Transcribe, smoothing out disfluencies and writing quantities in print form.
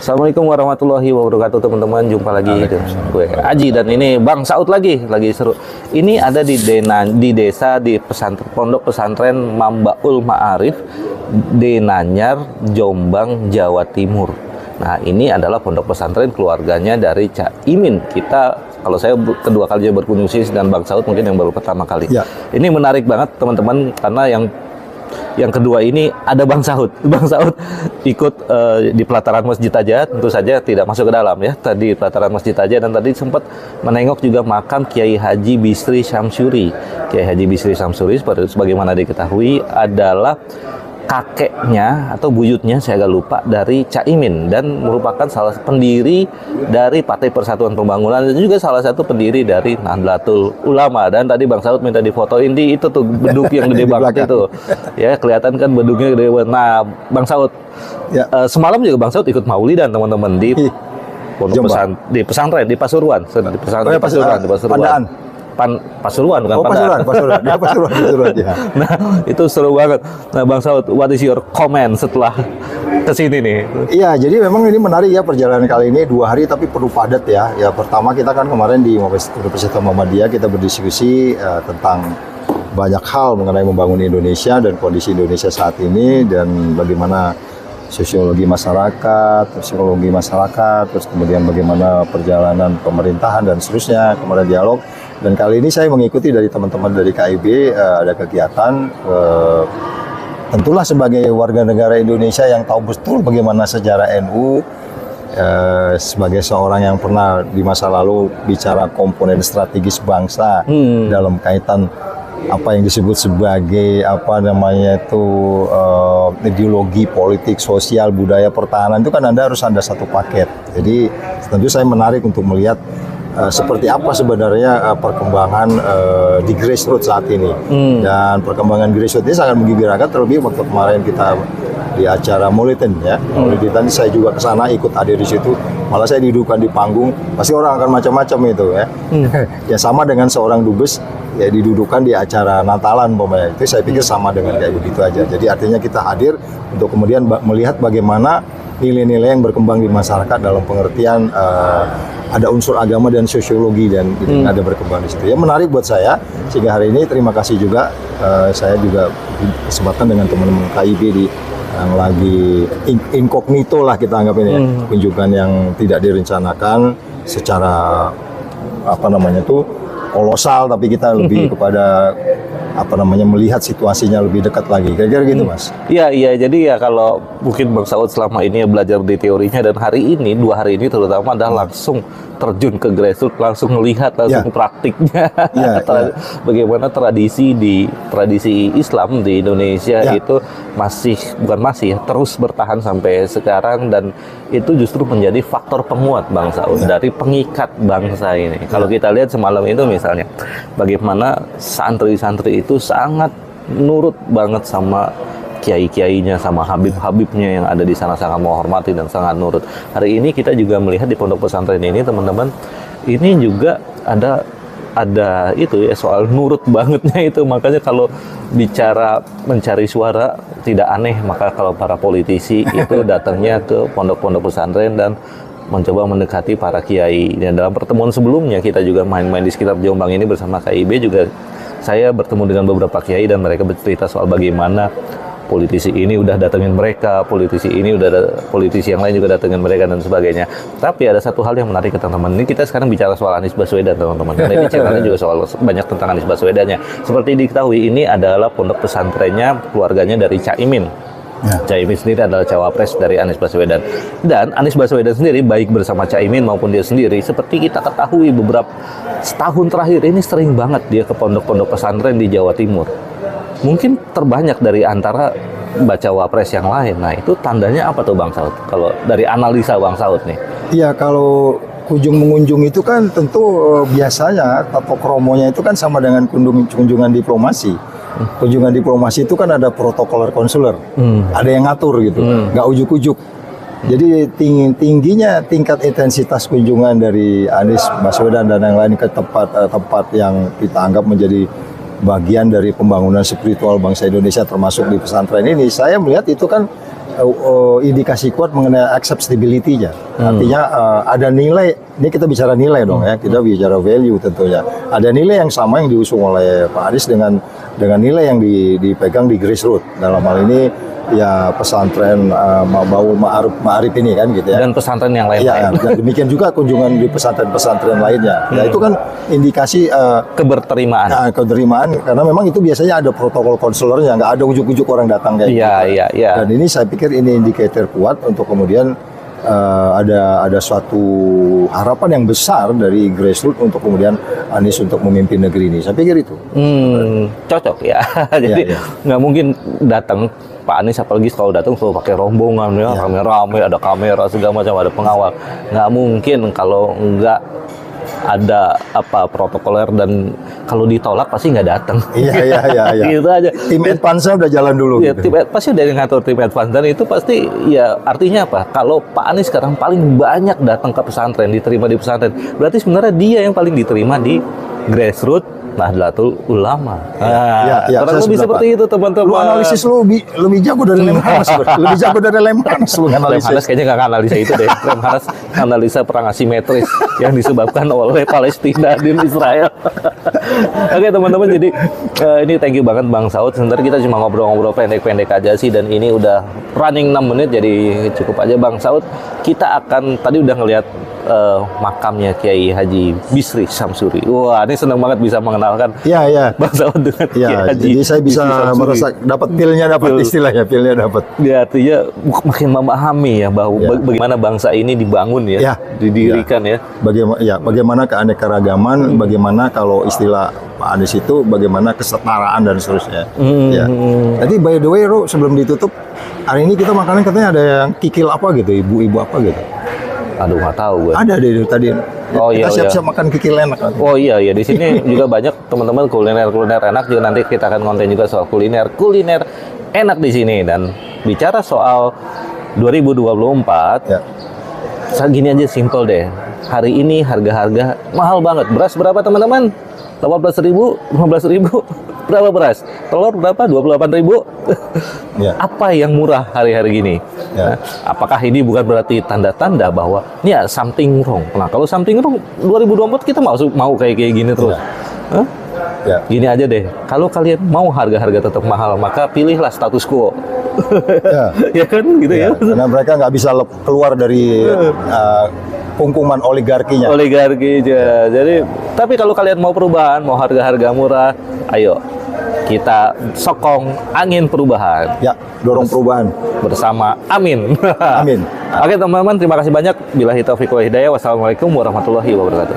Assalamualaikum warahmatullahi wabarakatuh teman-teman. Jumpa lagi dengan gue Aji dan ini Bang Saud lagi seru. Ini ada di desa di pondok pesantren Mambaul Ma'arif Denanyar, Jombang, Jawa Timur. Nah, ini adalah pondok pesantren keluarganya dari Cak Imin. Kalau saya kedua kalinya berkunjung sini dan Bang Saud mungkin yang baru pertama kali. Ya. Ini menarik banget teman-teman karena yang kedua ini ada Bang Saud. Bang Saud ikut di pelataran masjid aja, tentu saja tidak masuk ke dalam ya. Tadi pelataran masjid aja dan tadi sempat menengok juga makam Kiai Haji Bisri Syamsuri. Kiai Haji Bisri Syamsuri sebagaimana diketahui adalah kakeknya atau buyutnya, saya agak lupa, dari Cak Imin dan merupakan salah satu pendiri dari Partai Persatuan Pembangunan dan juga salah satu pendiri dari Nahdlatul Ulama. Dan tadi Bang Saud minta difotoin di itu tuh beduk yang gede banget itu. Ya, kelihatan kan beduknya gede banget. Nah, Bang Saud, ya. Semalam juga Bang Saud ikut maulidan teman-teman di pondok pesantren di Pasuruan, di Pasuruan. Pasuruan bukan Pasuruan. Ya. Nah, itu seru banget. Nah, Bang Saud, what is your comment setelah kesini nih? Iya, jadi memang ini menarik ya perjalanan kali ini 2 hari tapi perlu padat ya. Ya pertama kita kan kemarin di Universitas Muhammadiyah kita berdiskusi tentang banyak hal mengenai membangun Indonesia dan kondisi Indonesia saat ini dan bagaimana sosiologi masyarakat, terus kemudian bagaimana perjalanan pemerintahan dan seterusnya, kemudian dialog. Dan kali ini saya mengikuti dari teman-teman dari KIB ada kegiatan, tentulah sebagai warga negara Indonesia yang tahu betul bagaimana sejarah NU, sebagai seorang yang pernah di masa lalu bicara komponen strategis bangsa dalam kaitan apa yang disebut sebagai ideologi politik, sosial, budaya, pertahanan itu kan Anda harus ada satu paket. Jadi tentu saya menarik untuk melihat seperti apa sebenarnya perkembangan di grassroots saat ini. Dan perkembangan grassroots ini sangat menggembirakan, terlebih waktu kemarin kita di acara Maulidan ya. Maulidan saya juga ke sana ikut hadir di situ. Malah saya didudukkan di panggung, pasti orang akan macam-macam itu ya. Ya sama dengan seorang dubes ya didudukan di acara Natalan umpamanya. Itu saya pikir sama dengan kayak begitu aja. Jadi artinya kita hadir untuk kemudian melihat bagaimana nilai-nilai yang berkembang di masyarakat dalam pengertian ada unsur agama dan sosiologi dan ada berkembang di situ. Ya menarik buat saya sehingga hari ini terima kasih juga saya juga kesempatan dengan teman-teman KIB di yang lagi incognito lah kita anggap ini ya, kunjungan yang tidak direncanakan secara kolosal, tapi kita lebih kepada melihat situasinya lebih dekat lagi. Kira-kira gitu, Mas. Iya, jadi ya kalau mungkin Bang Saud selama ini belajar di teorinya dan hari ini 2 hari ini terutama adalah langsung terjun ke grassroots, langsung melihat langsung praktiknya bagaimana tradisi Islam di Indonesia itu terus bertahan sampai sekarang dan itu justru menjadi faktor penguat Bang Saud dari pengikat bangsa ini. Kalau kita lihat semalam itu misalnya bagaimana santri-santri itu sangat nurut banget sama kiai-kiainya, sama habib-habibnya yang ada di sana, sangat menghormati dan sangat nurut. Hari ini kita juga melihat di pondok pesantren ini teman-teman, ini juga ada itu ya soal nurut bangetnya itu. Makanya kalau bicara mencari suara tidak aneh maka kalau para politisi itu datangnya ke pondok-pondok pesantren dan mencoba mendekati para kiai. Dan dalam pertemuan sebelumnya kita juga main-main di sekitar Jombang ini bersama KIB juga saya bertemu dengan beberapa kiai dan mereka bercerita soal bagaimana politisi ini udah datengin mereka, politisi yang lain juga datengin mereka dan sebagainya. Tapi ada satu hal yang menarik teman-teman. Ini kita sekarang bicara soal Anies Baswedan teman-teman. Karena ini channelnya juga soal banyak tentang Anies Baswedannya. Seperti diketahui ini adalah pondok pesantrennya keluarganya dari Cak Imin. Cak Imin sendiri adalah cawapres dari Anies Baswedan. Dan Anies Baswedan sendiri baik bersama Cak Imin maupun dia sendiri, seperti kita ketahui beberapa setahun terakhir ini sering banget dia ke pondok-pondok pesantren di Jawa Timur. Mungkin terbanyak dari antara baca wapres yang lain. Nah itu tandanya apa tuh Bang Saud? Kalau dari analisa Bang Saud nih? Iya, kalau kunjung-mengunjung itu kan tentu biasanya tato kromonya itu kan sama dengan kunjungan diplomasi. Kunjungan diplomasi itu kan ada protokoler konsuler, ada yang ngatur gitu, nggak ujuk-ujuk. Jadi tingginya tingkat intensitas kunjungan dari Anies Baswedan dan yang lain ke tempat yang kita anggap menjadi bagian dari pembangunan spiritual bangsa Indonesia termasuk di pesantren ini, saya melihat itu kan indikasi kuat mengenai acceptability-nya. Artinya ada nilai, ini kita bicara nilai dong ya, kita bicara value tentunya. Ada nilai yang sama yang diusung oleh Pak Anies dengan nilai yang dipegang di grassroots. Dalam hal ini ya pesantren Baul Ma'arif ini kan gitu ya. Dan pesantren yang lain. Ya, dan demikian juga kunjungan di pesantren-pesantren lainnya. Ya itu kan indikasi keberterimaan. Keberterimaan karena memang itu biasanya ada protokol konselornya, nggak ada ujuk-ujuk orang datang kayak gitu. Iya. Dan ini saya pikir ini indikator kuat untuk kemudian ada suatu harapan yang besar dari grassroots untuk kemudian Anies untuk memimpin negeri ini. Saya pikir itu. Cocok ya. Jadi nggak mungkin datang Pak Anies, apalagi kalau datang selalu pakai rombongan ya, rame-rame, ada kamera segala macam, ada pengawal. Nggak mungkin kalau nggak ada protokoler, dan kalau ditolak pasti nggak datang. Iya. Gitu aja. Tim advance udah jalan dulu. Ya, gitu. pasti udah ngatur tim advance, dan itu pasti ya artinya apa? Kalau Pak Anies sekarang paling banyak datang ke pesantren, diterima di pesantren, berarti sebenarnya dia yang paling diterima di grassroots Nahdlatul Ulama. Kurang lebih seperti itu teman-teman. Lu analisis lu lebih jago dari Lemhanas. Lebih jago dari Lemhanas lu analisis. Lemhanas kayaknya nggak analisa itu deh. Lemhanas analisa perang asimetris yang disebabkan oleh Palestina dan Israel. Oke teman-teman, jadi ini thank you banget Bang Saud. Sebentar kita cuma ngobrol-ngobrol pendek-pendek aja sih, dan ini udah running 6 menit, jadi cukup aja Bang Saud. Kita akan tadi udah ngelihat makamnya Kiai Haji Bisri Samsuri. Wah, ini senang banget bisa mengenalkan Bang Saud dengan Kiai Haji. Jadi saya bisa merasa dapat pilnya, dapat istilahnya, pilnya dapat. Ya, artinya makin memahami ya bahwa bagaimana bangsa ini dibangun ya, didirikan ya. Bagaimana keanekaragaman, bagaimana kalau istilah Pak Anies itu bagaimana kesetaraan dan seterusnya. Jadi by the way, Ro, sebelum ditutup, hari ini kita makanan katanya ada yang kikil apa gitu, ibu-ibu apa gitu. Aduh, nggak tahu gue. Ada deh tadi. Kita siap-siap makan kikil enak. Oh iya, di sini juga banyak teman-teman kuliner enak, juga nanti kita akan konten juga soal kuliner enak di sini. Dan bicara soal 2024, gini aja simple deh. Hari ini harga-harga mahal banget. Beras berapa teman-teman? 18.000, 15.000. Berapa beras? Telur berapa? 28.000. Apa yang murah hari-hari gini? Apakah ini bukan berarti tanda-tanda bahwa ini something wrong? Nah, kalau something wrong 2024 kita mau kayak gini terus. Gini aja deh. Kalau kalian mau harga-harga tetap mahal, maka pilihlah status quo. Ya kan gitu ya. Karena mereka nggak bisa keluar dari pungkungan oligarkinya. Jadi, tapi kalau kalian mau perubahan, mau harga-harga murah, ayo kita sokong angin perubahan. Dorong perubahan bersama. Amin. Amin. Oke teman-teman, terima kasih banyak. Billahi taufiq wal hidayah. Wassalamualaikum warahmatullahi wabarakatuh.